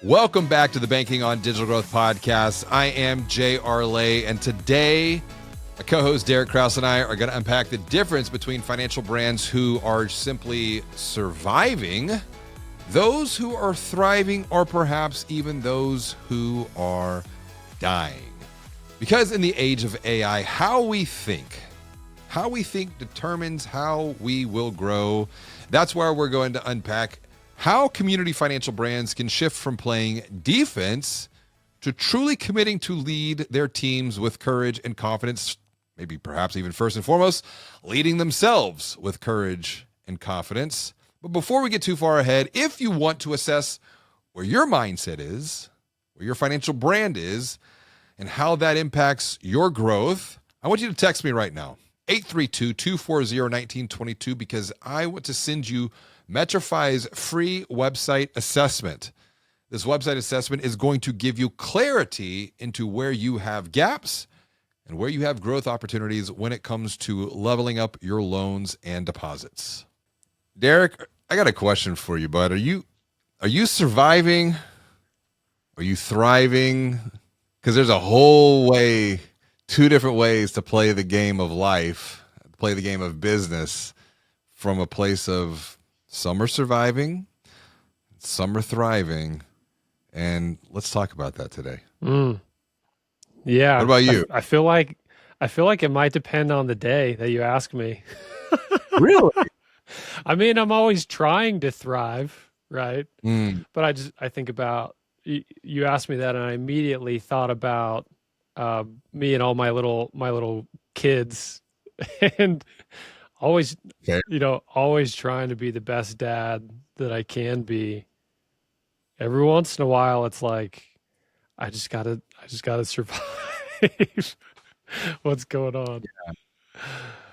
Welcome back to the Banking on Digital Growth podcast. I am Jay Arlay, and today my co-host Derik Krause and I are going to unpack the difference between financial brands who are simply surviving, those who are thriving, or perhaps even those who are dying. Because in the age of AI, how we think determines how we will grow. That's where we're going to unpack how community financial brands can shift from playing defense to truly committing to lead their teams with courage and confidence, maybe perhaps even first and foremost, leading themselves with courage and confidence. But before we get too far ahead, if you want to assess where your mindset is, where your financial brand is, and how that impacts your growth, I want you to text me right now, 832-240-1922, because I want to send you Metrify's free website assessment. This website assessment is going to give you clarity into where you have gaps and where you have growth opportunities when it comes to leveling up your loans and deposits. Derik, I got a question for you, bud. Are you surviving? Are you thriving? Because there's a whole way, two different ways to play the game of life, play the game of business from a place of some are surviving, some are thriving, and let's talk about that today. Yeah. What about you? I feel like it might depend on the day that you ask me. Really? I mean, I'm always trying to thrive, right? But I think about you asked me that, and I immediately thought about me and all my little kids, and always, Okay. always trying to be the best dad that I can be. Every once in a while, it's like, I just gotta survive. What's going on?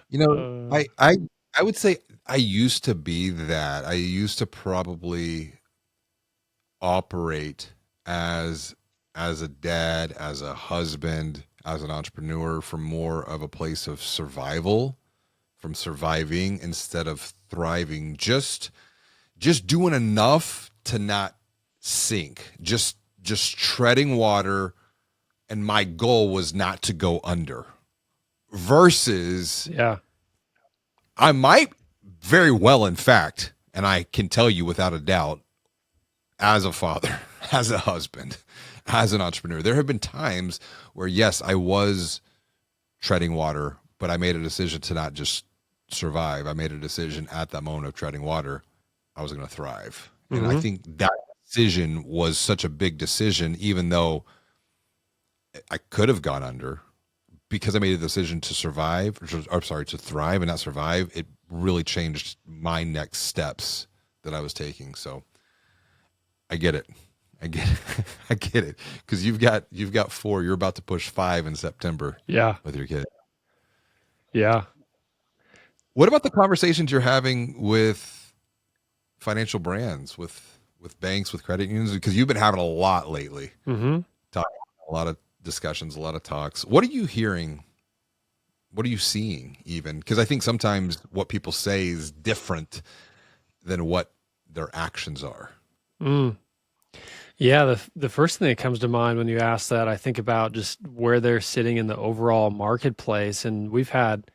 Yeah. I would say I used to be that. I used to probably operate as a dad, as a husband, as an entrepreneur from more of a place of survival, from surviving instead of thriving, just doing enough to not sink, just treading water, and my goal was not to go under. Versus, I might very well, in fact, and I can tell you without a doubt, as a father, as a husband, as an entrepreneur, there have been times where, yes, I was treading water, but I made a decision to not just survive. I made a decision at that moment of treading water, I was going to thrive. And I think that decision was such a big decision, even though I could have gone under, because I made a decision to survive, to thrive and not survive. It really changed my next steps that I was taking. So I get it. I get it. Because you've got 4. You're about to push 5 in September. Yeah. With your kid. Yeah. What about the conversations you're having with financial brands, with banks, with credit unions? Because you've been having a lot lately. Talking, a lot of discussions, a lot of talks. What are you hearing? What are you seeing even? Because I think sometimes what people say is different than what their actions are. Yeah, the first thing that comes to mind when you ask that, I think about just where they're sitting in the overall marketplace. And we've had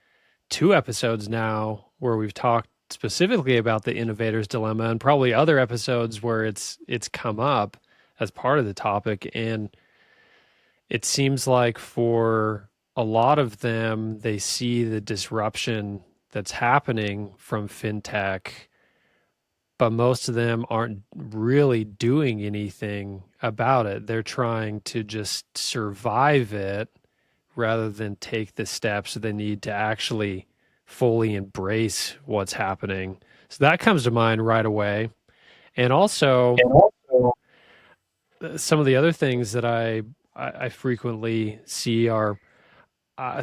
2 episodes now where we've talked specifically about the innovator's dilemma, and probably other episodes where it's come up as part of the topic. And it seems like for a lot of them, they see the disruption that's happening from fintech, but most of them aren't really doing anything about it. They're trying to just survive it rather than take the steps they need to actually fully embrace what's happening. So that comes to mind right away. And also some of the other things that I frequently see are,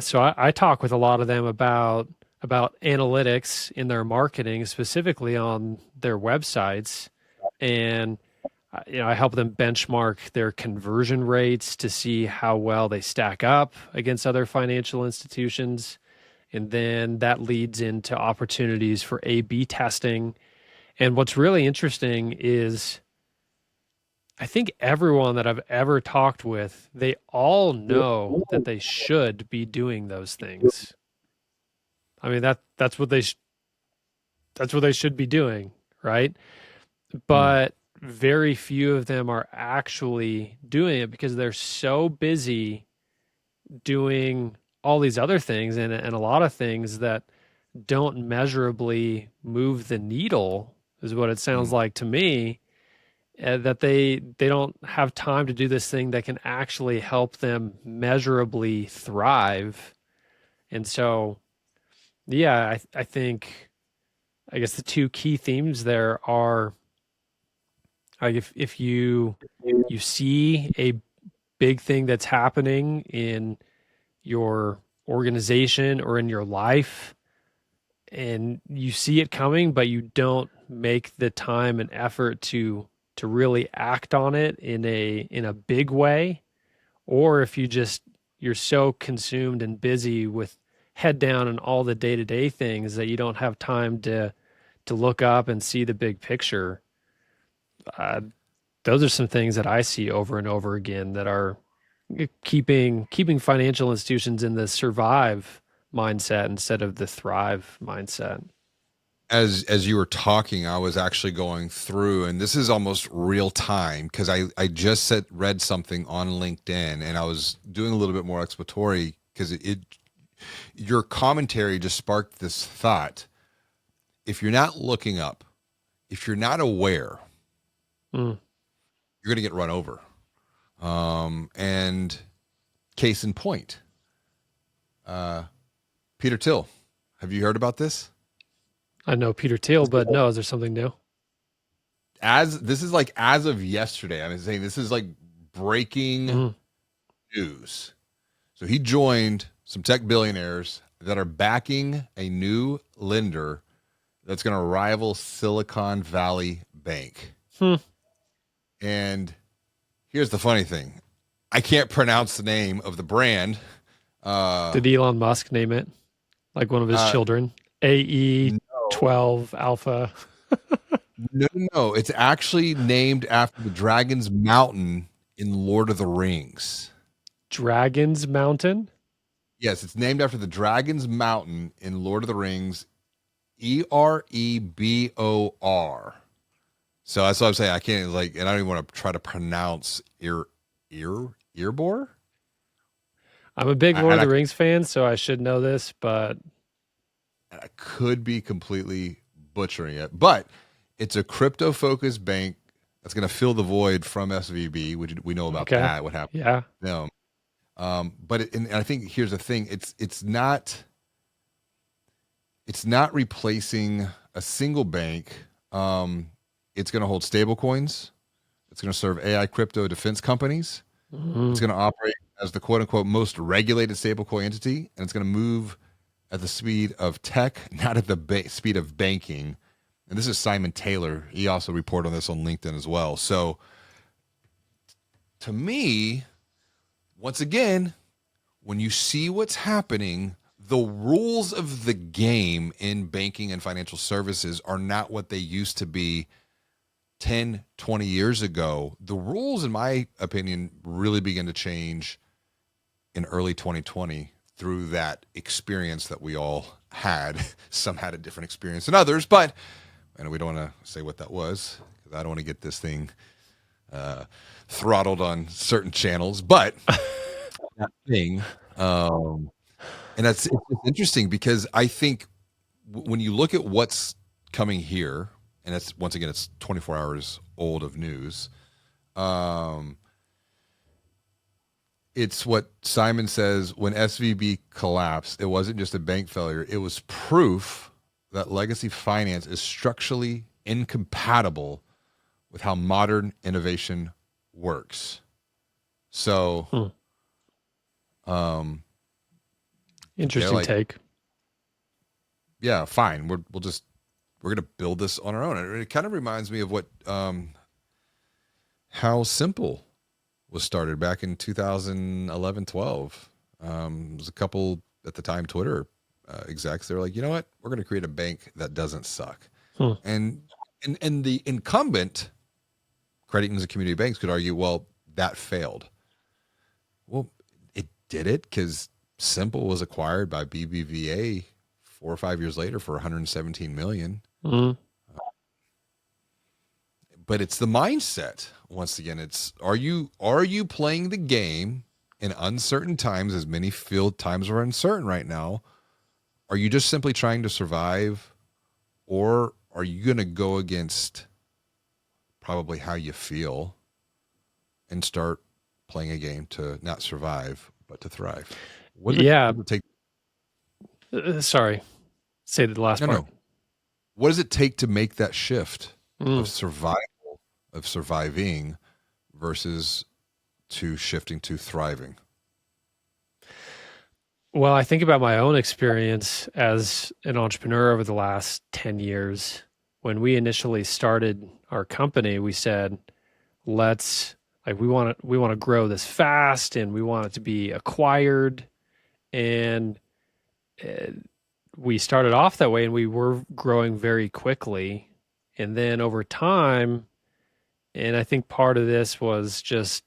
so I talk with a lot of them about analytics in their marketing, specifically on their websites. And I help them benchmark their conversion rates to see how well they stack up against other financial institutions. And then that leads into opportunities for A/B testing. And what's really interesting is I think everyone that I've ever talked with, they all know that they should be doing those things. I mean that's what that's what they should be doing, right? Mm, But very few of them are actually doing it because they're so busy doing all these other things and a lot of things that don't measurably move the needle is what it sounds mm. like to me, that they don't have time to do this thing that can actually help them measurably thrive. And so yeah, I think I guess the two key themes there are like if you see a big thing that's happening in your organization or in your life and you see it coming but you don't make the time and effort to really act on it in a big way, or if you just you're so consumed and busy with head down and all the day-to-day things that you don't have time to look up and see the big picture. uh, those are some things that I see over and over again that are keeping financial institutions in the survive mindset instead of the thrive mindset. As you were talking, I was actually going through, and this is almost real time because I just read something on LinkedIn, and I was doing a little bit more exploratory because it your commentary just sparked this thought. If you're not looking up, if you're not aware, Mm, you're going to get run over. And case in point, uh, Peter Thiel. Have you heard about this? I know Peter Thiel, but no, is there something new? As this is like as of yesterday, I'm saying this is like breaking Mm, news. So he joined some tech billionaires that are backing a new lender that's going to rival Silicon Valley Bank. hmm. And here's the funny thing: I can't pronounce the name of the brand. Uh, Did Elon Musk name it like one of his uh, children? AE no, 12 Alpha. no. It's actually named after the Dragon's Mountain in Lord of the Rings. Dragon's Mountain? Yes, it's named after the Dragon's Mountain in Lord of the Rings. Erebor. So that's what I'm saying. I can't like, and I don't even want to try to pronounce earbor. I'm a big Lord And of I, the Rings fan, so I should know this, but I could be completely butchering it, but it's a crypto focused bank that's going to fill the void from SVB, which we know about okay. that. What happened? Yeah. No, but and I think here's the thing: it's not replacing a single bank. It's going to hold stable coins. It's going to serve AI crypto defense companies. It's Mm, going to operate as the quote unquote most regulated stablecoin entity, and it's going to move at the speed of tech, not at the speed of banking. And this is Simon Taylor. He also reported on this on LinkedIn as well. So to me, once again, when you see what's happening, the rules of the game in banking and financial services are not what they used to be 10, 20 years ago. The rules, in my opinion, really begin to change in early 2020 through that experience that we all had. Some had a different experience than others, but and we don't want to say what that was because I don't want to get this thing uh, throttled on certain channels. But that thing, and it's interesting because I think when you look at what's coming here, and it's once again it's 24 hours old of news. Um, it's what Simon says when SVB collapsed, it wasn't just a bank failure, it was proof that legacy finance is structurally incompatible with how modern innovation works. So, hmm. um, they're Interesting like, take. yeah, fine. We're gonna build this on our own. And it kind of reminds me of what how simple was started back in 2011, 12. There's a couple at the time Twitter execs. They're like, you know what? We're going to create a bank that doesn't suck. Hmm. And and the incumbent Credit unions and community banks could argue, well, that failed. Well, it did it because Simple was acquired by BBVA 4 or 5 years later for 117 million. Mm. But it's the mindset. Once again, it's are you playing the game in uncertain times, as many field times are uncertain right now? Are you just simply trying to survive, or are you going to go against probably how you feel and start playing a game to not survive but to thrive? Yeah. What does it take? Sorry. Say the last No, part. no. What does it take to make that shift of Mm. survival, of surviving, versus to shifting to thriving? Well, I think about my own experience as an entrepreneur over the last 10 years. When we initially started our company, we said, let's we want to grow this fast and we want it to be acquired. And uh, we started off that way and we were growing very quickly. And then over time, and I think part of this was just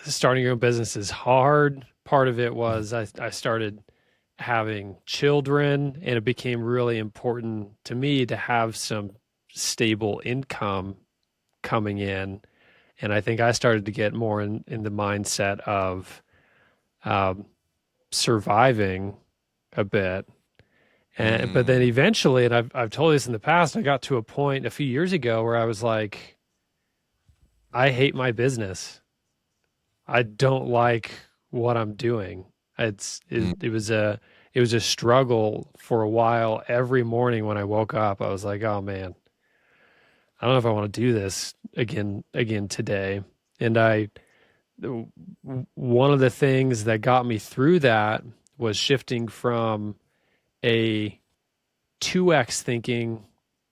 starting your own business is hard. Part of it was I started having children, and it became really important to me to have some stable income coming in. And I think I started to get more in the mindset of um, surviving a bit. And but then Mm, eventually, and I've told you this in the past, I got to a point a few years ago where I was like, I hate my business. I don't like what I'm doing. mm, It was a struggle for a while. Every morning when I woke up, I was like, oh man, I don't know if I want to do this again today. And one of the things that got me through that was shifting from a 2x thinking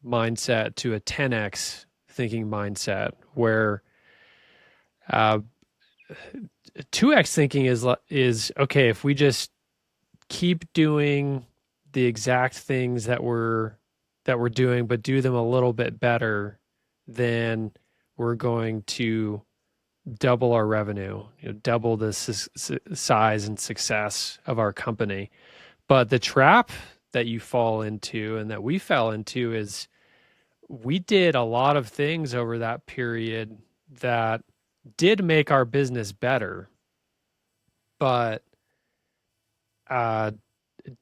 mindset to a 10x thinking mindset where uh, 2x thinking is okay if we just keep doing the exact things that we're doing but do them a little bit better, then we're going to double our revenue, double the size and success of our company. But the trap that you fall into and that we fell into is we did a lot of things over that period that did make our business better, but uh,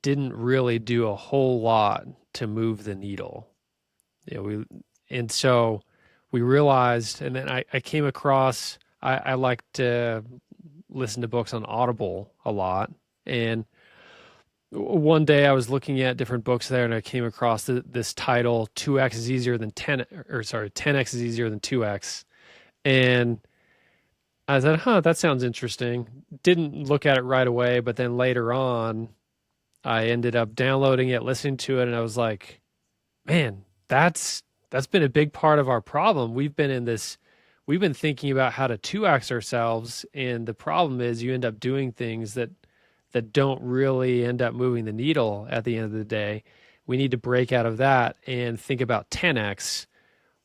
didn't really do a whole lot to move the needle. And so we realized, and then I came across. I like to listen to books on Audible a lot, and one day I was looking at different books there, and I came across this title: "2x is easier than 10," or sorry, "10x is easier than 2x," and I said, "Huh, that sounds interesting." Didn't look at it right away, but then later on, I ended up downloading it, listening to it, and I was like, "Man, that's been a big part of our problem. We've been thinking about how to 2x ourselves, and the problem is you end up doing things that don't really end up moving the needle at the end of the day. We need to break out of that and think about 10x.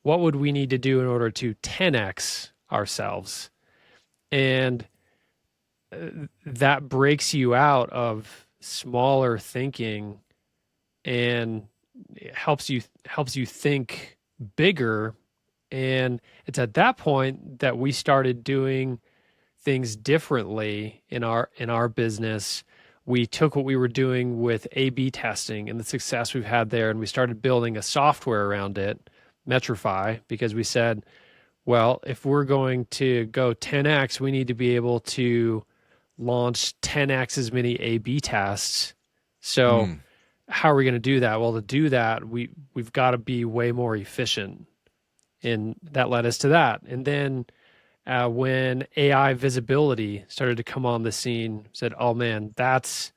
What would we need to do in order to 10x ourselves?" And that breaks you out of smaller thinking and helps you think bigger. And it's at that point that we started doing things differently in our business. We took what we were doing with A/B testing and the success we've had there, and we started building a software around it, Metrify, because we said, well, if we're going to go 10x, we need to be able to launch 10x as many A/B tests. So mm, how are we going to do that? Well, to do that, we've got to be way more efficient, and that led us to that. And then when AI visibility started to come on the scene, said, "Oh man, that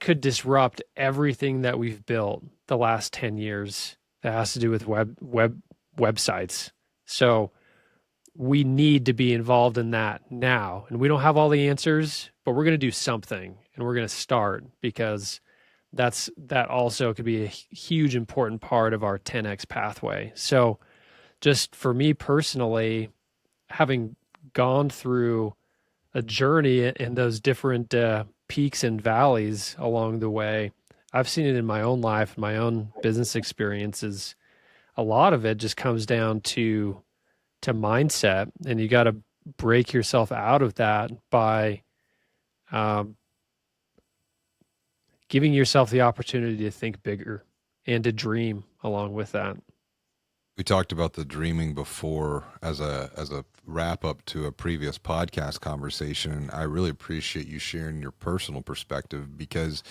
could disrupt everything that we've built the last 10 years that has to do with websites." So we need to be involved in that now. And we don't have all the answers, but we're going to do something and we're going to start because that also could be a huge important part of our 10x pathway. So just for me personally, having gone through a journey in those different peaks and valleys along the way, I've seen it in my own life, my own business experiences. A lot of it just comes down to mindset, and you got to break yourself out of that by um, giving yourself the opportunity to think bigger and to dream along with that. We talked about the dreaming before as a wrap up to a previous podcast conversation. I really appreciate you sharing your personal perspective, because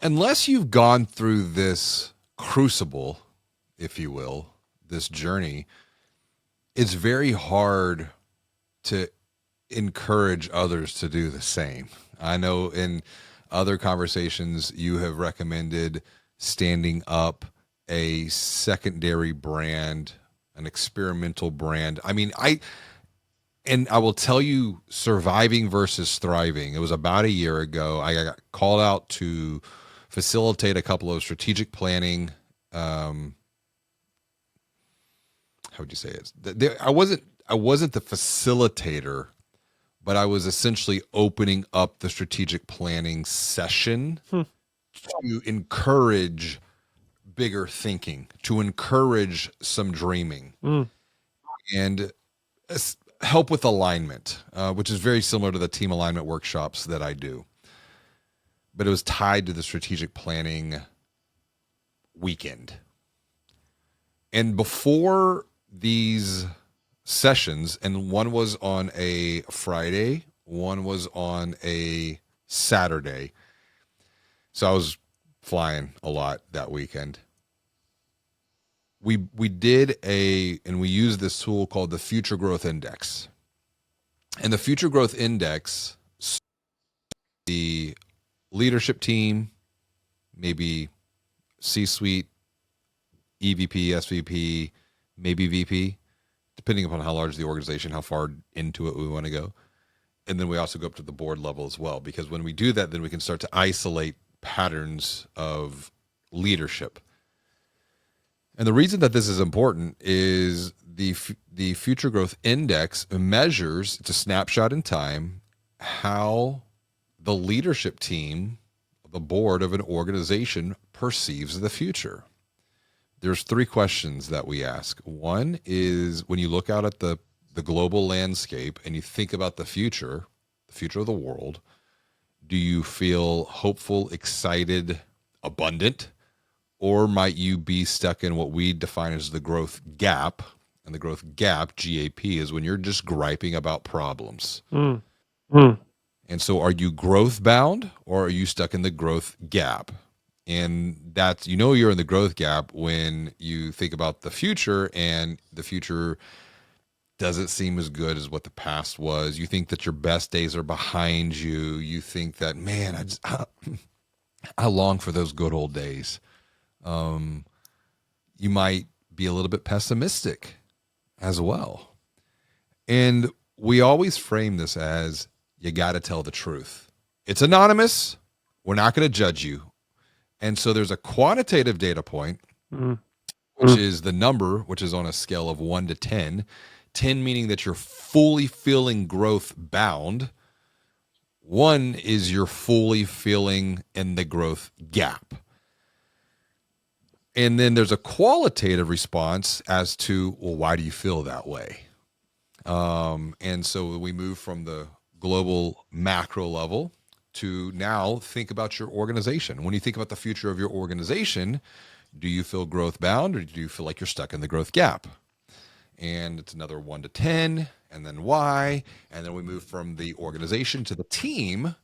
unless you've gone through this crucible, if you will, this journey, it's very hard to encourage others to do the same. I know in other conversations you have recommended standing up a secondary brand, an experimental brand. I mean, I will tell you, surviving versus thriving. It was about a year ago. I got called out to facilitate a couple of strategic planning. How would you say it? I wasn't the facilitator, but I was essentially opening up the strategic planning session Hmm. to encourage bigger thinking, to encourage some dreaming, Mm. and help with alignment, which is very similar to the team alignment workshops that I do. But it was tied to the strategic planning weekend. And before these sessions, and one was on a Friday, one was on a Saturday. So I was flying a lot that weekend. We did and we used this tool called the Future Growth Index. And the Future Growth Index, the leadership team, maybe C-suite, EVP, SVP, maybe VP, depending upon how large the organization, how far into it we want to go. And then we also go up to the board level as well, because when we do that, then we can start to isolate patterns of leadership. And the reason that this is important is the Future Growth Index measures, it's a snapshot in time, how the leadership team, the board of an organization perceives the future. There's three questions that we ask. One is, when you look out at the global landscape and you think about the future of the world, do you feel hopeful, excited, abundant? Or might you be stuck in what we define as the growth gap? And the growth gap, GAP, is when you're just griping about problems. Mm. Mm. And so are you growth bound, or are you stuck in the growth gap? And that's, you're in the growth gap when you think about the future, and the future doesn't seem as good as what the past was. You think that your best days are behind you. You think that, man, I long for those good old days. You might be a little bit pessimistic as well. And we always frame this as, you got to tell the truth. It's anonymous. We're not going to judge you. And so there's a quantitative data point, Mm. which is the number, which is on a scale of 1 to 10. 10 meaning that you're fully feeling growth bound. 1 is you're fully feeling in the growth gap. And then there's a qualitative response as to, well, why do you feel that way? And so we move from the global macro level to now think about your organization. When you think about the future of your organization, do you feel growth bound, or do you feel like you're stuck in the growth gap? And it's another 1 to 10, and then why? And then we move from the organization to the team.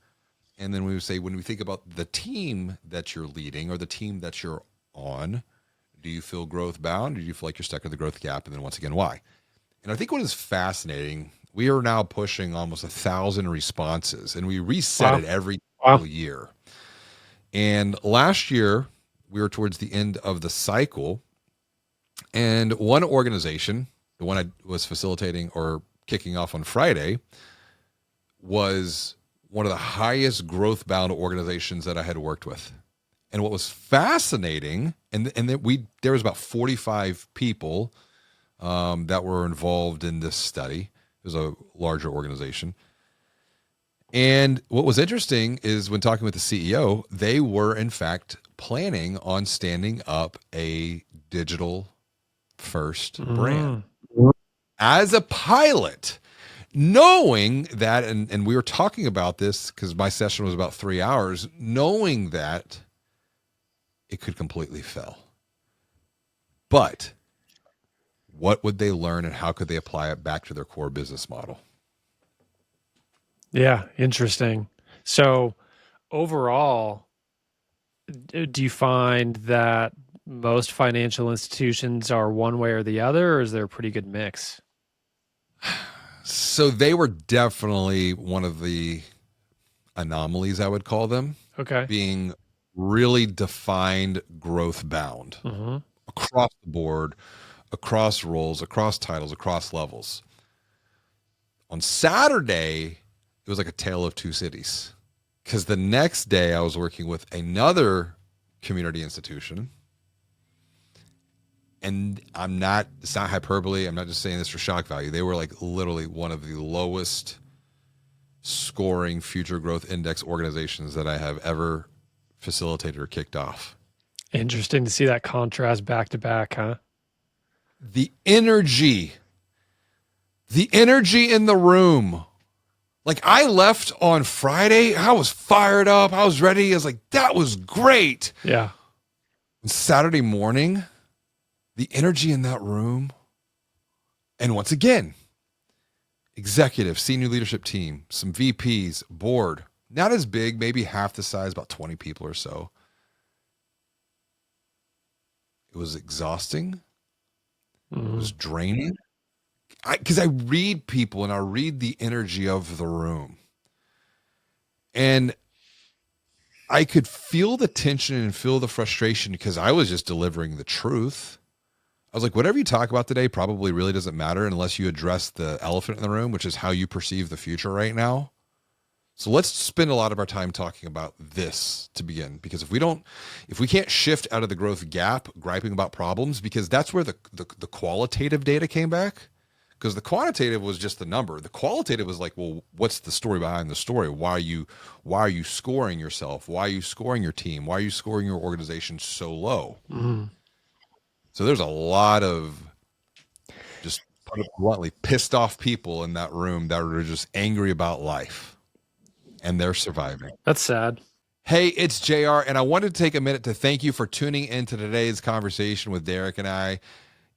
And then we would say, when we think about the team that you're leading, or the team that you're on, do you feel growth bound, or do you feel like you're stuck in the growth gap? And then once again, why? And I think what is fascinating, we are now pushing almost 1,000 responses, and we reset it every single year. And last year, we were towards the end of the cycle, and one organization, the one I was facilitating or kicking off on Friday, was one of the highest growth bound organizations that I had worked with. And what was fascinating, and there was about 45 people that were involved in this study. It was a larger organization. And what was interesting is when talking with the CEO, they were in fact planning on standing up a digital first brand Mm. as a pilot, knowing that, and we were talking about this because my session was about 3 hours, knowing that it could completely fail. But what would they learn and how could they apply it back to their core business model? Yeah, interesting. So overall, do you find that most financial institutions are one way or the other, or is there a pretty good mix? So they were definitely one of the anomalies, I would call them, Okay. being really defined growth bound Hmm. across the board, across roles, across titles, across levels. On Saturday, it was like a tale of two cities because the next day I was working with another community institution. And it's not hyperbole. I'm not just saying this for shock value. They were like literally one of the lowest scoring future growth index organizations that I have ever facilitated or kicked off. Interesting to see that contrast back to back, huh? The energy, the energy in the room. Like I left on Friday, I was fired up. I was ready. I was like, that was great. Yeah. And Saturday morning, the energy in that room. And once again, executive, senior leadership team, some VPs, board, not as big, maybe half the size, about 20 people or so. It was exhausting. It Hmm. was draining. Because I read people and I read the energy of the room. And I could feel the tension and feel the frustration because I was just delivering the truth. I was like, whatever you talk about today probably really doesn't matter unless you address the elephant in the room, which is how you perceive the future right now. So let's spend a lot of our time talking about this to begin, because if we can't shift out of the growth gap, griping about problems, because that's where the qualitative data came back. Because the quantitative was just the number. The qualitative was like, well, what's the story behind the story? Why are you scoring yourself? Why are you scoring your team? Why are you scoring your organization so low? Hmm. So there's a lot of, just put it bluntly, pissed off people in that room that are just angry about life, and they're surviving. That's sad. Hey, it's JR, and I wanted to take a minute to thank you for tuning into today's conversation with Derik and I.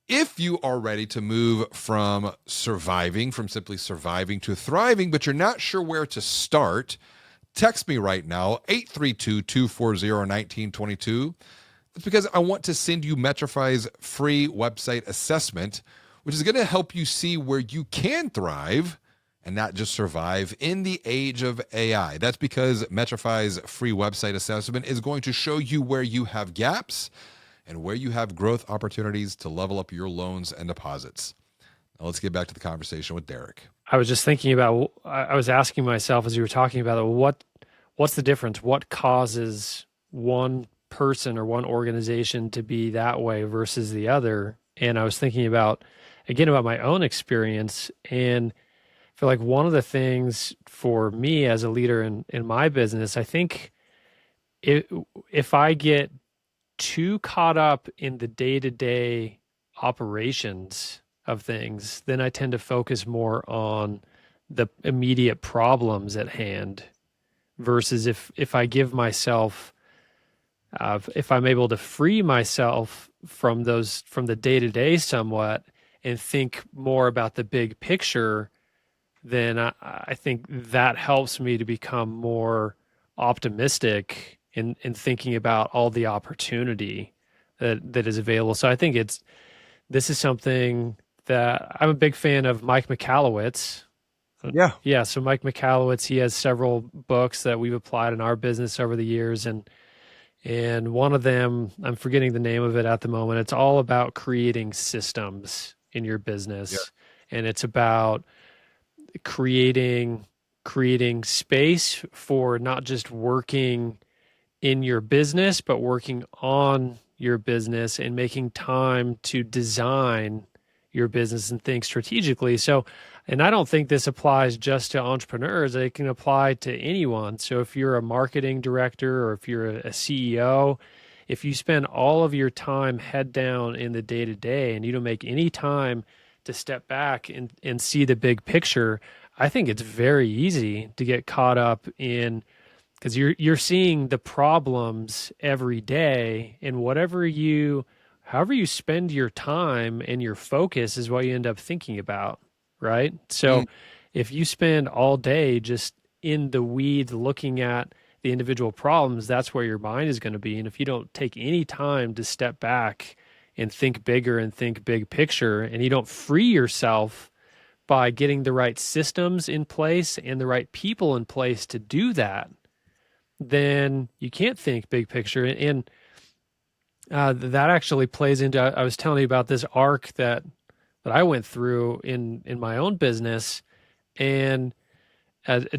If you are ready to move from simply surviving to thriving, but you're not sure where to start, text me right now, 832-240-1922. It's because I want to send you Metrify's free website assessment, which is going to help you see where you can thrive and not just survive in the age of AI. That's because Metrify's free website assessment is going to show you where you have gaps and where you have growth opportunities to level up your loans and deposits. Now let's get back to the conversation with Derik. I was just thinking about, I was asking myself as you were talking about it, what's the difference? What causes one person or one organization to be that way versus the other? And I was thinking about, again, about my own experience. And I feel like one of the things for me as a leader in my business, I think if, if I get too caught up in the day-to-day operations of things, then I tend to focus more on the immediate problems at hand versus if I give myself if I'm able to free myself from the day-to-day somewhat and think more about the big picture, then I think that helps me to become more optimistic in thinking about all the opportunity that is available. So I think this is something that I'm a big fan of Mike Michalowicz. Yeah. Yeah, so Mike Michalowicz, he has several books that we've applied in our business over the years, and one of them, I'm forgetting the name of it at the moment. It's all about creating systems in your Yeah. business, and it's about creating space for not just working in your business, but working on your business and making time to design your business and think strategically. So, and I don't think this applies just to entrepreneurs. It can apply to anyone. So if you're a marketing director or if you're a CEO, if you spend all of your time head down in the day to day and you don't make any time to step back and see the big picture, I think it's very easy to get caught up in, because you're seeing the problems every day, and however you spend your time and your focus is what you end up thinking about, right? So Mm. if you spend all day just in the weeds looking at the individual problems, that's where your mind is going to be. And if you don't take any time to step back and think bigger and think big picture, and you don't free yourself by getting the right systems in place and the right people in place to do that, then you can't think big picture. And that actually plays into, I was telling you about this arc that I went through in my own business. And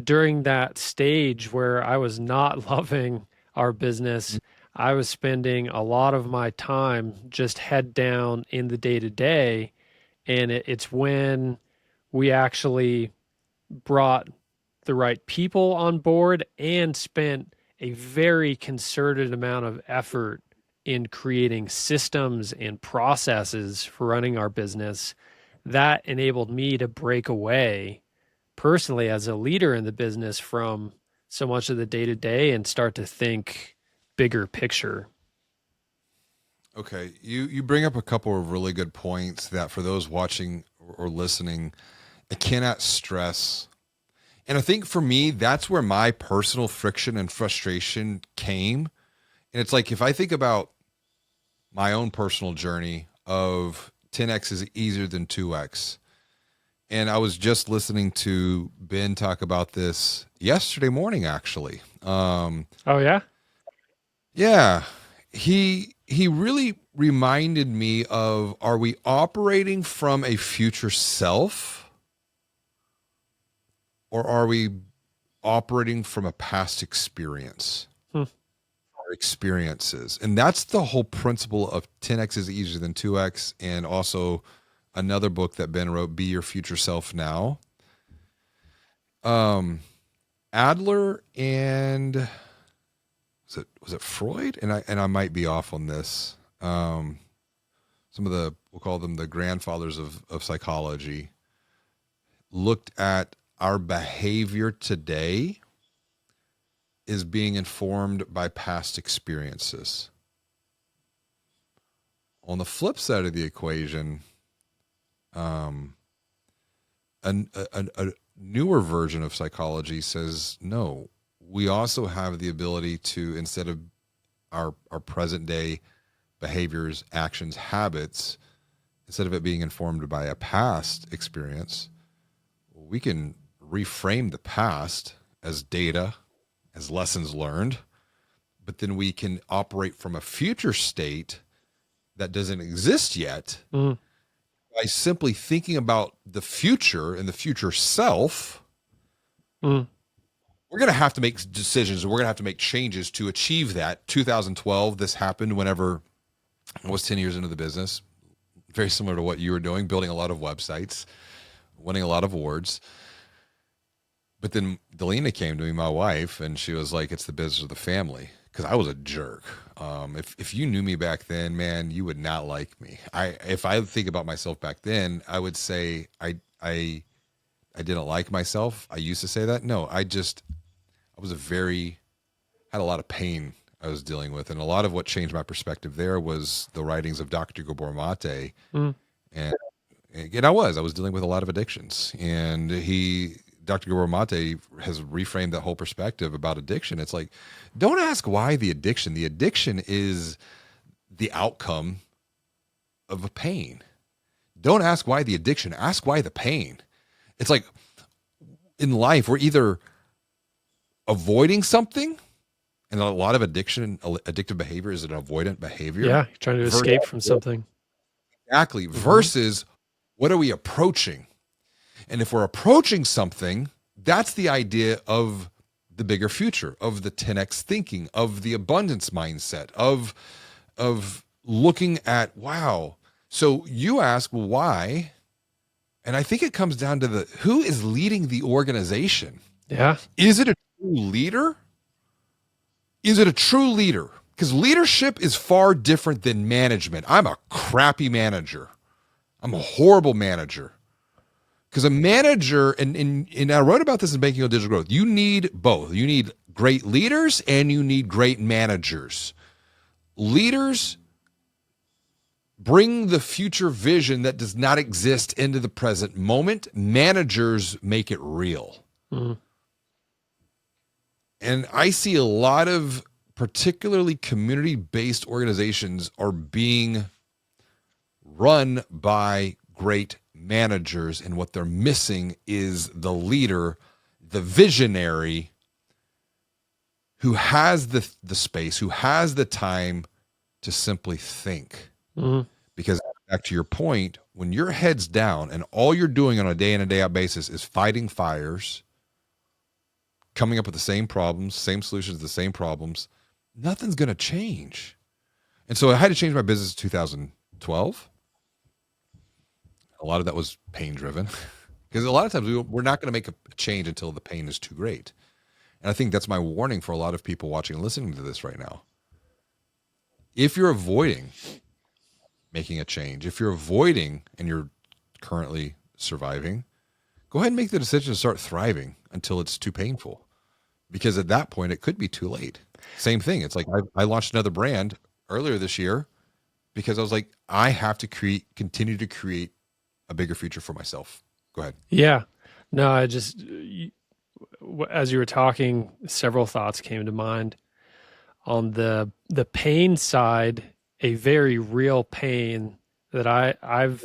during that stage where I was not loving our business, I was spending a lot of my time just head down in the day to day. And it's when we actually brought the right people on board and spent a very concerted amount of effort in creating systems and processes for running our business that enabled me to break away personally as a leader in the business from so much of the day to day and start to think bigger picture. Okay, you bring up a couple of really good points that for those watching or listening, I cannot stress. And I think for me, that's where my personal friction and frustration came. And it's like if I think about my own personal journey of 10x is easier than 2x. And I was just listening to Ben talk about this yesterday morning, actually. Oh, yeah? Yeah, he really reminded me of, are we operating from a future self, or are we operating from a past experience Hmm. or experiences? And that's the whole principle of 10x is easier than 2x, and also another book that Ben wrote, Be Your Future Self Now. Adler and was it Freud? And I might be off on this. Some of the, we'll call them the grandfathers of psychology, looked at our behavior today is being informed by past experiences. On the flip side of the equation, a newer version of psychology says no. We also have the ability to, instead of our present day behaviors, actions, habits, instead of it being informed by a past experience, we can reframe the past as data, as lessons learned, but then we can operate from a future state that doesn't exist yet Mm. by simply thinking about the future and the future self. Mm. We're going to have to make decisions. We're going to have to make changes to achieve that. 2012, this happened whenever I was 10 years into the business. Very similar to what you were doing, building a lot of websites, winning a lot of awards. But then Delina came to me, my wife, and she was like, it's the business of the family. Because I was a jerk. If you knew me back then, man, you would not like me. If I think about myself back then, I would say I didn't like myself. I used to say that. No, I was had a lot of pain I was dealing with. And a lot of what changed my perspective there was the writings of Dr. Gabor Mate. Mm. And I was dealing with a lot of addictions. And Dr. Gabor Mate has reframed that whole perspective about addiction. It's like, don't ask why the addiction. The addiction is the outcome of a pain. Don't ask why the addiction. Ask why the pain. It's like in life, we're either avoiding something, and a lot of addictive behavior is an avoidant behavior. Yeah, you're trying to escape from something. Exactly. Versus what are we approaching? And if we're approaching something, that's the idea of the bigger future, of the 10x thinking, of the abundance mindset, of looking at, wow, So you ask why, and I think it comes down to who is leading the organization. Yeah. Is it a true leader? Is it a true leader? Because leadership is far different than management. I'm a crappy manager. I'm a horrible manager. Because a manager, and I wrote about this in Banking on Digital Growth, you need both. You need great leaders and you need great managers. Leaders bring the future vision that does not exist into the present moment. Managers make it real. Mm-hmm. And I see a lot of particularly community-based organizations are being run by great managers, and what they're missing is the leader, the visionary, who has the space, who has the time to simply think. Mm-hmm. Because back to your point, when your head's down and all you're doing on a day in and day out basis is fighting fires, coming up with the same problems, same solutions, the same problems, nothing's going to change. And so I had to change my business in 2012. A lot of that was pain driven because a lot of times we're not going to make a change until the pain is too great. And I think that's my warning for a lot of people watching and listening to this right now. If you're avoiding making a change, if you're avoiding and you're currently surviving, go ahead and make the decision to start thriving until it's too painful. Because at that point, it could be too late. Same thing. It's like I launched another brand earlier this year because I was like, I have to continue to create a bigger future for myself. Go ahead. Yeah. No, as you were talking, several thoughts came to mind. On the pain side, a very real pain that I've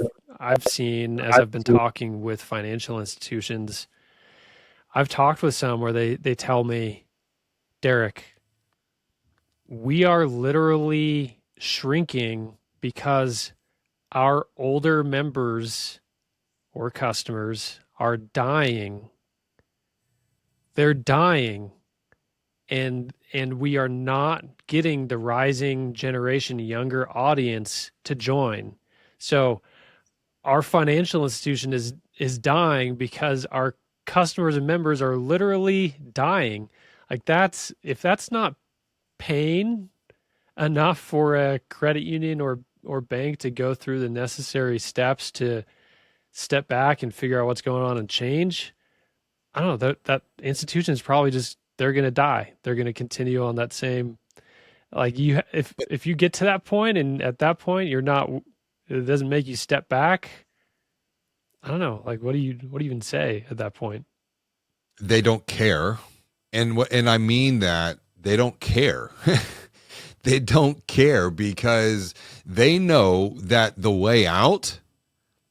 seen as I've been talking with financial institutions. I've talked with some where they tell me, Derik, we are literally shrinking because our older members or customers are dying. They're dying, and we are not getting the rising generation, younger audience to join. So our financial institution is dying because our customers and members are literally dying. Like if that's not pain enough for a credit union or bank to go through the necessary steps to step back and figure out what's going on and change, I don't know, that institution is probably just, they're going to die. They're going to continue on that same, like if you get to that point and at that point it doesn't make you step back. I don't know. Like, what do you even say at that point? They don't care. And I mean that they don't care. They don't care because they know that the way out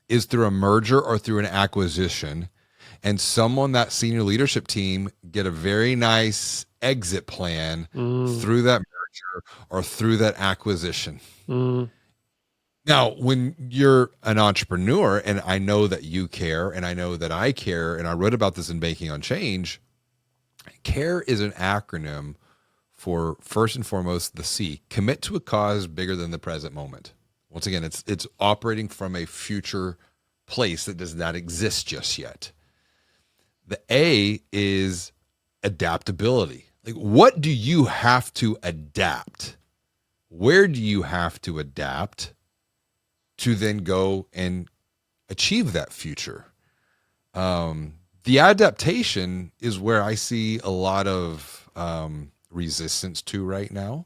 is through a merger or through an acquisition, and someone, that senior leadership team, get a very nice exit plan through that merger or through that acquisition. Now, when you're an entrepreneur, and I know that you care, and I know that I care, and I wrote about this in Banking on Change, CARE is an acronym for, first and foremost, the C, commit to a cause bigger than the present moment. Once again, it's operating from a future place that does not exist just yet. The A is adaptability. Like, what do you have to adapt? Where do you have to adapt to then go and achieve that future? The adaptation is where I see a lot of resistance to right now.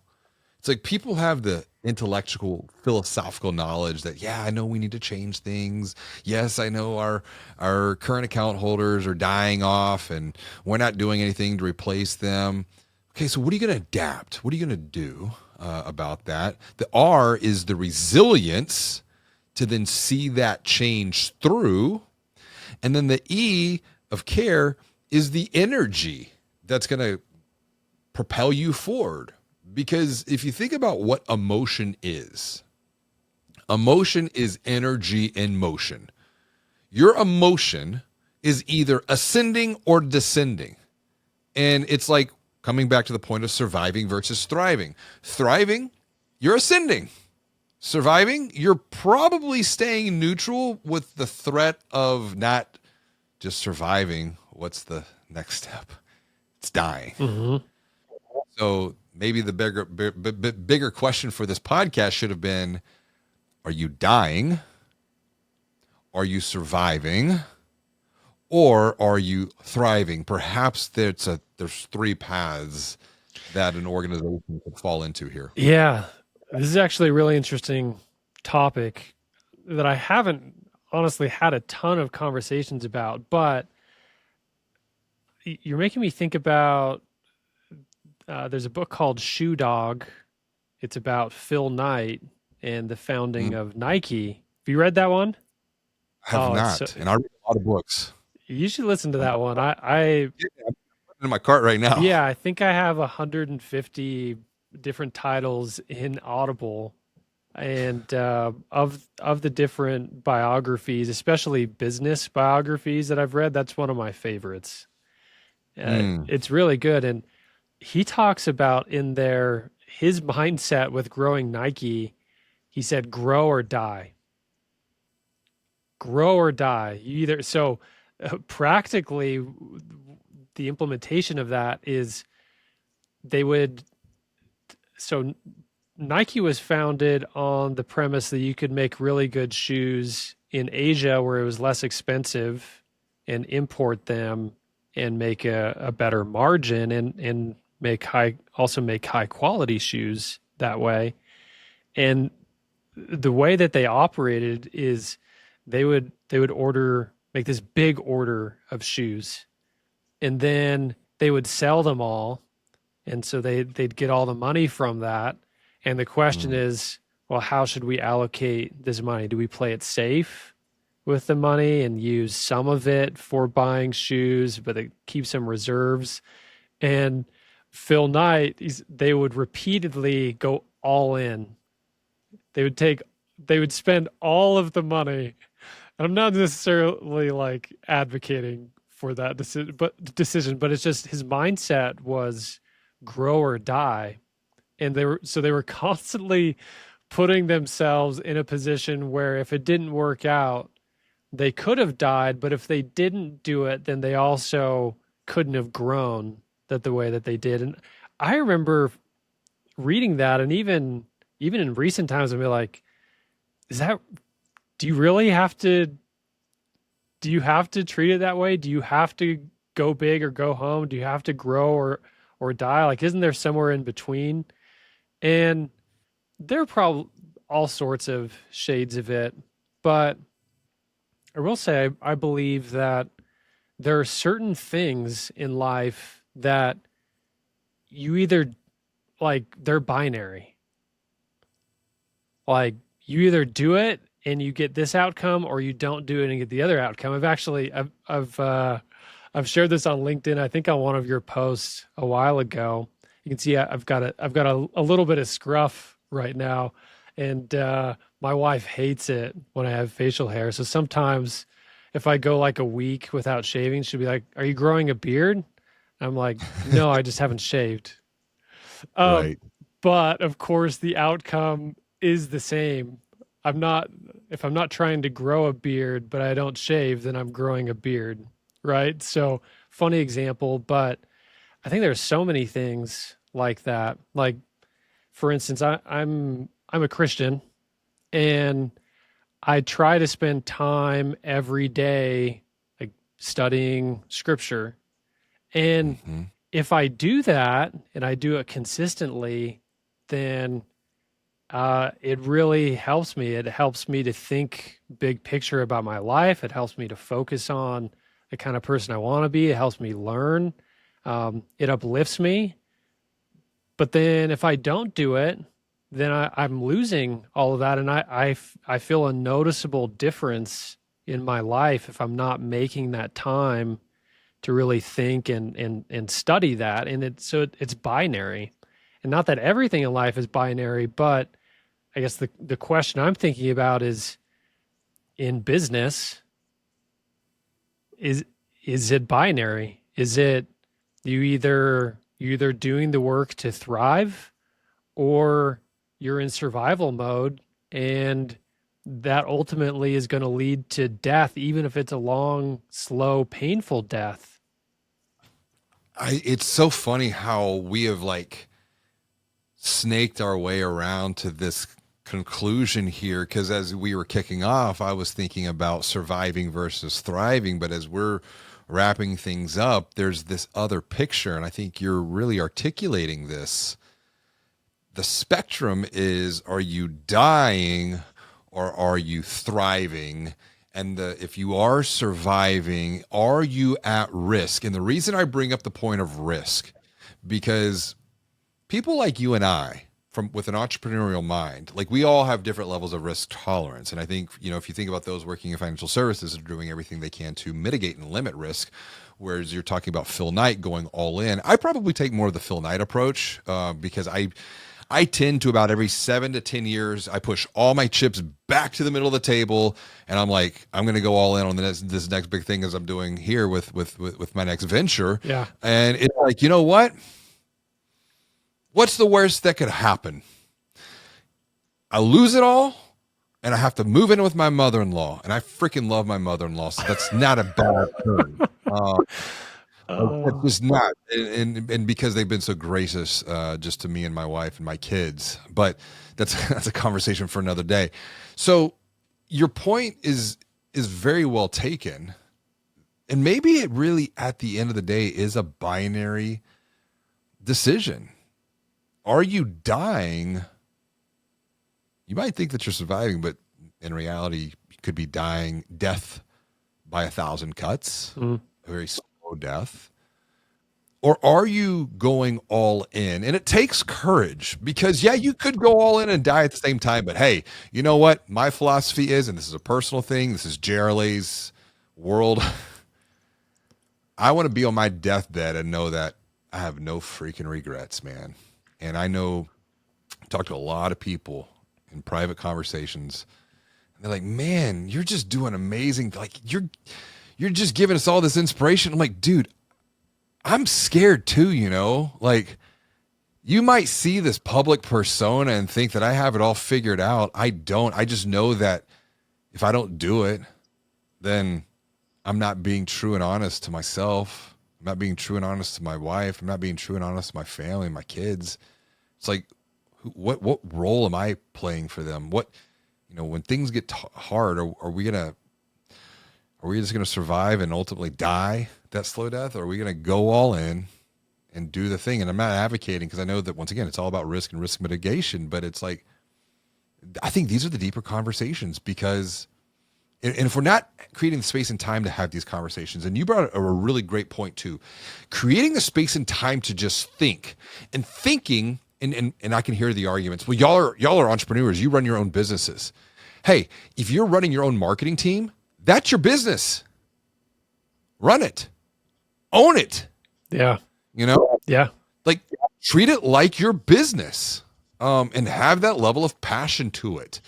It's like people have the intellectual, philosophical knowledge that, yeah, I know we need to change things. Yes, I know our current account holders are dying off and we're not doing anything to replace them. Okay, so what are you going to adapt? What are you going to do about that? The R is the resilience to then see that change through. And then the E of care is the energy that's going to propel you forward. Because if you think about what emotion is energy in motion. Your emotion is either ascending or descending. And it's like coming back to the point of surviving versus thriving. Thriving, you're ascending. surviving, you're probably staying neutral with the threat of not just surviving. What's the next step? It's dying. Hmm. So maybe the bigger question for this podcast should have been: are you dying? Are you surviving? Or are you thriving? Perhaps there's three paths that an organization could fall into here. Yeah, this is actually a really interesting topic that I haven't honestly had a ton of conversations about, but you're making me think about there's a book called Shoe Dog. It's about Phil Knight and the founding Mm, of Nike. Have you read that one? have Oh, it's so, not, and I read a lot of books. you should listen to I'm that one. I in my cart right now. yeah, I think I have 150 different titles in Audible, and of the different biographies, especially business biographies that I've read, that's one of my favorites. Mm, It's really good, and he talks about in there his mindset with growing Nike. He said, "Grow or die. Grow or die. You either so practically the implementation of that is they would so Nike was founded on the premise that you could make really good shoes in Asia where it was less expensive and import them and make a better margin and make high quality shoes that way. And the way that they operated is they would order make this big order of shoes and then they would sell them all, and so they'd get all the money from that. And the question mm, is, well, how should we allocate this money? Do we play it safe with the money and use some of it for buying shoes, but it keep some reserves? And Phil Knight, they would repeatedly go all in. They would take, they would spend all of the money. And I'm not necessarily like advocating for that decision, but it's just his mindset was grow or die, and they were constantly putting themselves in a position where if it didn't work out, they could have died, but if they didn't do it, then they also couldn't have grown that the way that they did. And I remember reading that, and even in recent times, I'd be like, is that do you really have to do you have to treat it that way? Do you have to go big or go home? Do you have to grow or die? Like, isn't there somewhere in between? And there are probably all sorts of shades of it, but I will say I believe that there are certain things in life that you either like they're binary. Like you either do it and you get this outcome, or you don't do it and get the other outcome. I've shared this on LinkedIn. I think on one of your posts a while ago. You can see I've got a little bit of scruff right now, and my wife hates it when I have facial hair. So sometimes if I go like a week without shaving, she'll be like, "Are you growing a beard?" I'm like, "No, I just haven't shaved." Um, right. but of course, the outcome is the same. I'm not, if I'm not trying to grow a beard, but I don't shave, then I'm growing a beard, right? So, funny example, but I think there's so many things like that. Like, for instance, I'm a Christian, and I try to spend time every day, like studying scripture. And Hmm. if I do that and I do it consistently, then it really helps me. It helps me to think big picture about my life. It helps me to focus on the kind of person I want to be. It helps me learn. It uplifts me. But then if I don't do it, then I'm losing all of that. And I feel a noticeable difference in my life if I'm not making that time to really think and study that. And it's binary. And not that everything in life is binary, but I guess the question I'm thinking about is in business, is is it binary? Is it you either doing the work to thrive, or you're in survival mode and that ultimately is going to lead to death, even if it's a long, slow, painful death. It's so funny how we have like snaked our way around to this conclusion here, because as we were kicking off, I was thinking about surviving versus thriving, but as we're wrapping things up, there's this other picture, and I think you're really articulating this. The spectrum is, are you dying or are you thriving? And if you are surviving, are you at risk? And the reason I bring up the point of risk, because people like you and I, from with an entrepreneurial mind, like we all have different levels of risk tolerance. And I think, if you think about those working in financial services, are doing everything they can to mitigate and limit risk. Whereas you're talking about Phil Knight going all in. I probably take more of the Phil Knight approach, because I tend to, about every 7 to 10 years, I push all my chips back to the middle of the table, and I'm like, I'm going to go all in on this next big thing, as I'm doing here with my next venture. Yeah. And it's like, you know what? What's the worst that could happen? I lose it all, and I have to move in with my mother-in-law, and I freaking love my mother-in-law, so that's not a bad thing. It's Oh, just not, and because they've been so gracious, just to me and my wife and my kids. But that's a conversation for another day. So your point is very well taken, and maybe it really, at the end of the day, is a binary decision. Are you dying? You might think that you're surviving, but in reality, you could be dying death by 1,000 cuts, mm, a very slow death. Or are you going all in? And it takes courage, because, yeah, you could go all in and die at the same time. But hey, you know what? My philosophy is, and this is a personal thing, this is JRLA's world. I want to be on my deathbed and know that I have no freaking regrets, man. And I know, I talk to a lot of people in private conversations, and they're like, man, you're just doing amazing. Like, you're just giving us all this inspiration. I'm like, dude, I'm scared too, like, you might see this public persona and think that I have it all figured out. I don't. I just know that if I don't do it, then I'm not being true and honest to myself. I'm not being true and honest to my wife. I'm not being true and honest to my family, my kids. It's like, what role am I playing for them? What, when things get hard, are we just gonna survive and ultimately die that slow death, or are we gonna go all in and do the thing? And I'm not advocating, because I know that, once again, it's all about risk and risk mitigation, but it's like, I think these are the deeper conversations, because, and if we're not creating the space and time to have these conversations, and you brought a really great point too, creating the space and time to just think, and thinking, and I can hear the arguments. Well, y'all are entrepreneurs. You run your own businesses. Hey, if you're running your own marketing team, that's your business. Run it, own it. yeah. You know, Yeah. like, treat it like your business, and have that level of passion to it.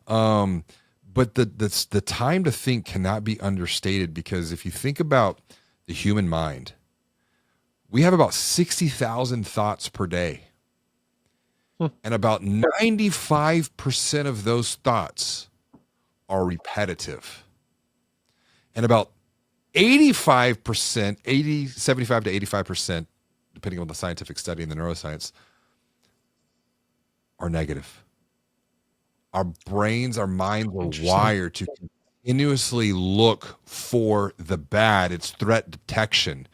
But the time to think cannot be understated, because if you think about the human mind, we have about 60,000 thoughts per day. Hmm. And about 95% of those thoughts are repetitive. And about 85%, 75 to 85%, depending on the scientific study and the neuroscience, are negative. Our brains, our minds are Interesting. wired to continuously look for the bad. It's threat detection.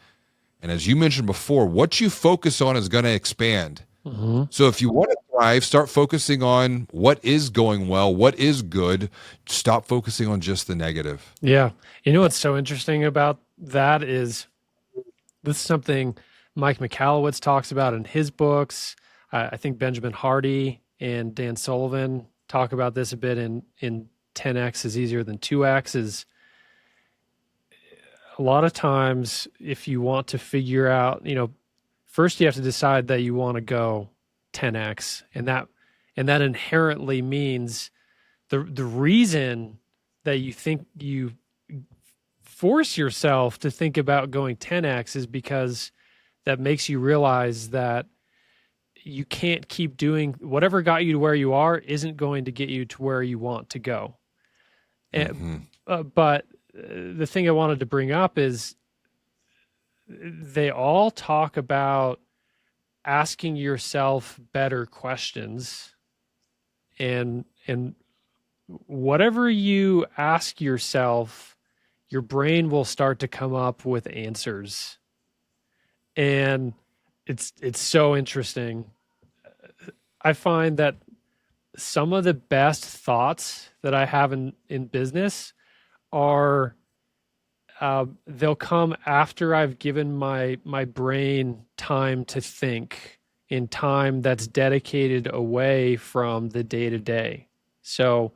And as you mentioned before, what you focus on is going to expand. Hmm. So if you want to thrive, start focusing on what is going well, what is good. Stop focusing on just the negative. Yeah. You know what's so interesting about that is this is something Mike Michalowicz talks about in his books. I think Benjamin Hardy and Dan Sullivan talk about this a bit in 10x is easier than 2x. Is a lot of times, if you want to figure out, first you have to decide that you want to go 10x, and that inherently means the reason that you think you force yourself to think about going 10x is because that makes you realize that you can't keep doing whatever got you to where you are isn't going to get you to where you want to go. Mm-hmm. But the thing I wanted to bring up is they all talk about asking yourself better questions, and whatever you ask yourself, your brain will start to come up with answers. And it's so interesting. I find that some of the best thoughts that I have in business are they'll come after I've given my brain time to think, in time that's dedicated away from the day to day. So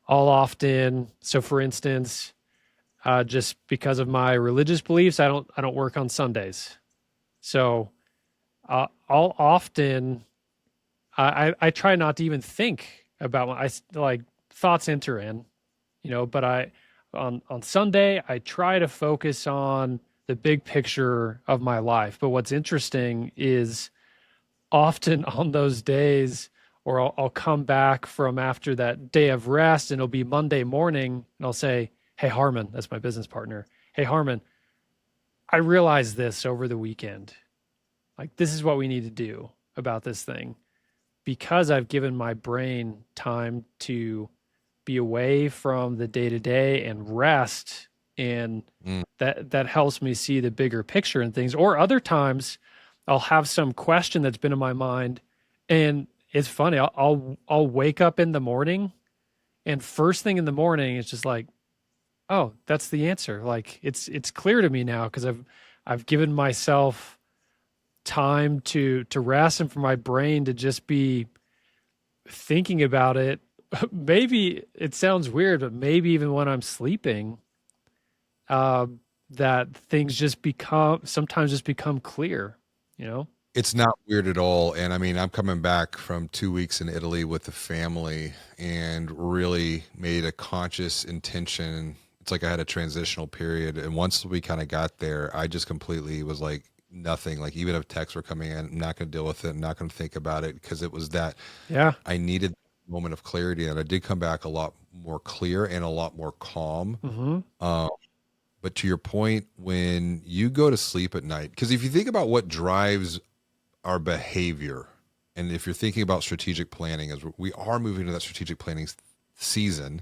for instance, just because of my religious beliefs, I don't work on Sundays. So I'll often I try not to even think about like thoughts enter in, but on Sunday I try to focus on the big picture of my life. But what's interesting is often on those days, or I'll come back from after that day of rest, and it'll be Monday morning, and I'll say, "Hey Harmon," that's my business partner. "Hey Harmon, I realized this over the weekend. Like, this is what we need to do about this thing, because I've given my brain time to be away from the day to day and rest, and that helps me see the bigger picture and things." Or other times I'll have some question that's been in my mind, and it's funny, I'll wake up in the morning, and first thing in the morning it's just like, oh, that's the answer. Like, it's clear to me now, because I've given myself time to rest, and for my brain to just be thinking about it. Maybe it sounds weird, but maybe even when I'm sleeping, uh, that things sometimes just become clear, you know? It's not weird at all. And I mean, I'm coming back from 2 weeks in Italy with the family and really made a conscious intention. It's like I had a transitional period. And once we kind of got there, I just completely was like, nothing. Like, even if texts were coming in, I'm not going to deal with it. I'm not going to think about it, because it was that Yeah. I needed a moment of clarity. And I did come back a lot more clear and a lot more calm. Mm-hmm. But to your point, when you go to sleep at night, because if you think about what drives our behavior, and if you're thinking about strategic planning, as we are moving to that strategic planning season,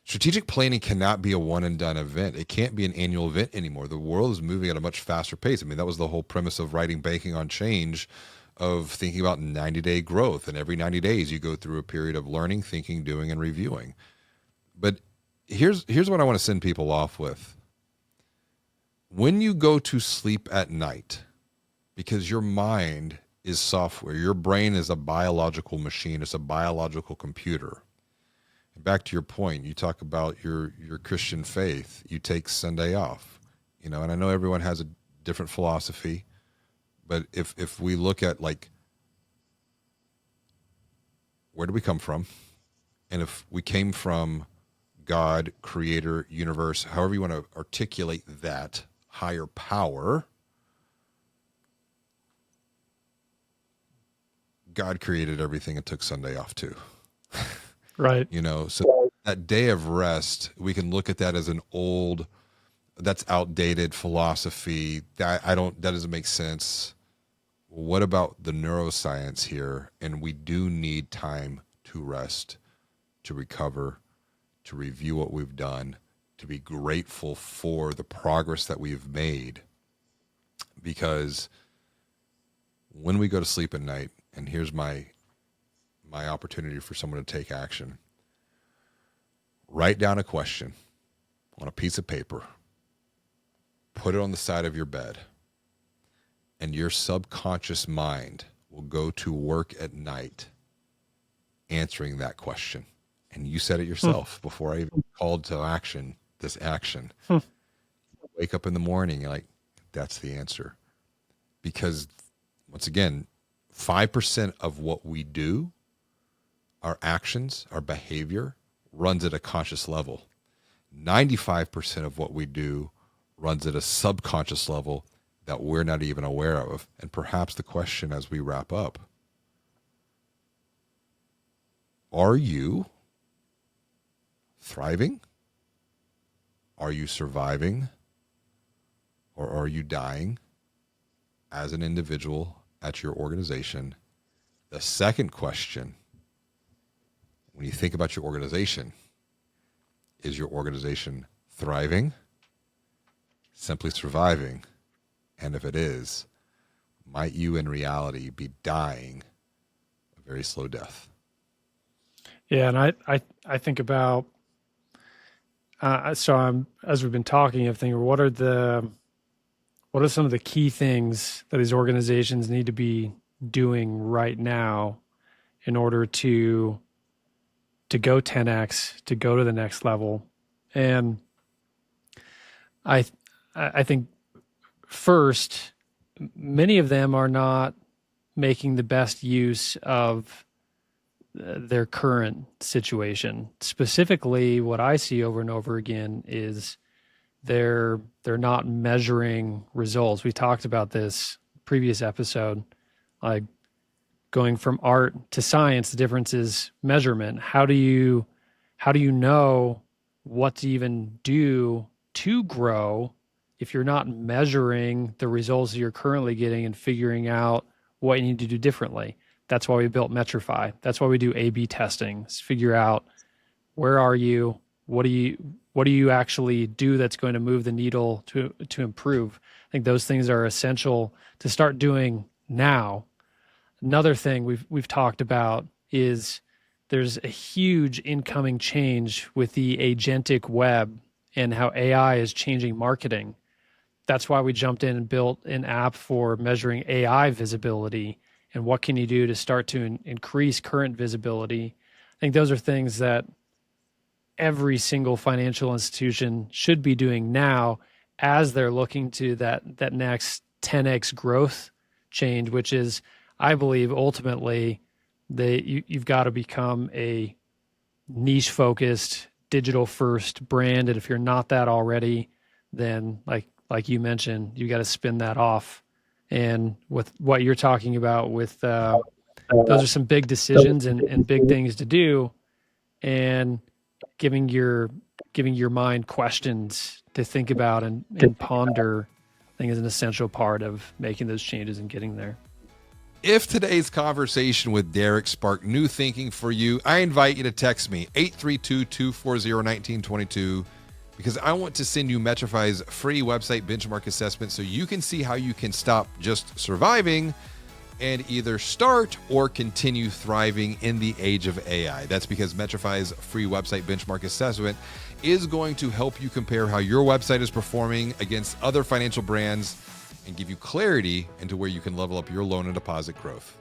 strategic planning cannot be a one and done event. It can't be an annual event anymore. The world is moving at a much faster pace. I mean, that was the whole premise of writing Banking on Change, of thinking about 90-day growth. And every 90 days you go through a period of learning, thinking, doing, and reviewing. But here's what I want to send people off with. When you go to sleep at night, because your mind is software, your brain is a biological machine, it's a biological computer. And back to your point, you talk about your Christian faith, you take Sunday off, and I know everyone has a different philosophy, but if we look at, like, where do we come from? And if we came from God, creator, universe, however you want to articulate that, higher power, God created everything and took Sunday off too. Right. So that day of rest, we can look at that as that's outdated philosophy. That doesn't make sense. What about the neuroscience here? And we do need time to rest, to recover, to review what we've done, to be grateful for the progress that we've made. Because when we go to sleep at night, and here's my opportunity for someone to take action. Write down a question on a piece of paper, put it on the side of your bed, and your subconscious mind will go to work at night answering that question. And you said it yourself before I even called to action this action. Wake up in the morning, you're like, that's the answer. Because once again, 5% of what we do, our actions, our behavior, runs at a conscious level. 95% of what we do runs at a subconscious level that we're not even aware of? And perhaps the question as we wrap up, are you thriving? Are you surviving? Or are you dying as an individual at your organization? The second question, when you think about your organization, is your organization thriving, simply surviving? And if it is, might you in reality be dying a very slow death? Yeah, and I think about so I'm as we've been talking, I'm thinking, what are some of the key things that these organizations need to be doing right now in order to go 10x, to go to the next level? And I think first, many of them are not making the best use of their current situation. Specifically, what I see over and over again is they're not measuring results. We talked about this previous episode, like going from art to science. The difference is measurement. How do you know what to even do to grow if you're not measuring the results that you're currently getting and figuring out what you need to do differently? That's why we built Metrify. That's why we do A/B testing. Figure out where are you, what do you actually do that's going to move the needle to improve. I think those things are essential to start doing now. Another thing we've talked about is there's a huge incoming change with the agentic web and how AI is changing marketing. That's why we jumped in and built an app for measuring AI visibility and what can you do to start to increase current visibility. I think those are things that every single financial institution should be doing now as they're looking to that next 10x growth change, which is, I believe, ultimately you've got to become a niche focused digital first brand. And if you're not that already, then like you mentioned, you got to spin that off. And with what you're talking about with those are some big decisions and big things to do, and giving your mind questions to think about and ponder, I think is an essential part of making those changes and getting there. If today's conversation with Derik sparked new thinking for you, I invite you to text me 832-240-1922 because I want to send you Metrify's free website benchmark assessment so you can see how you can stop just surviving and either start or continue thriving in the age of AI. That's because Metrify's free website benchmark assessment is going to help you compare how your website is performing against other financial brands and give you clarity into where you can level up your loan and deposit growth.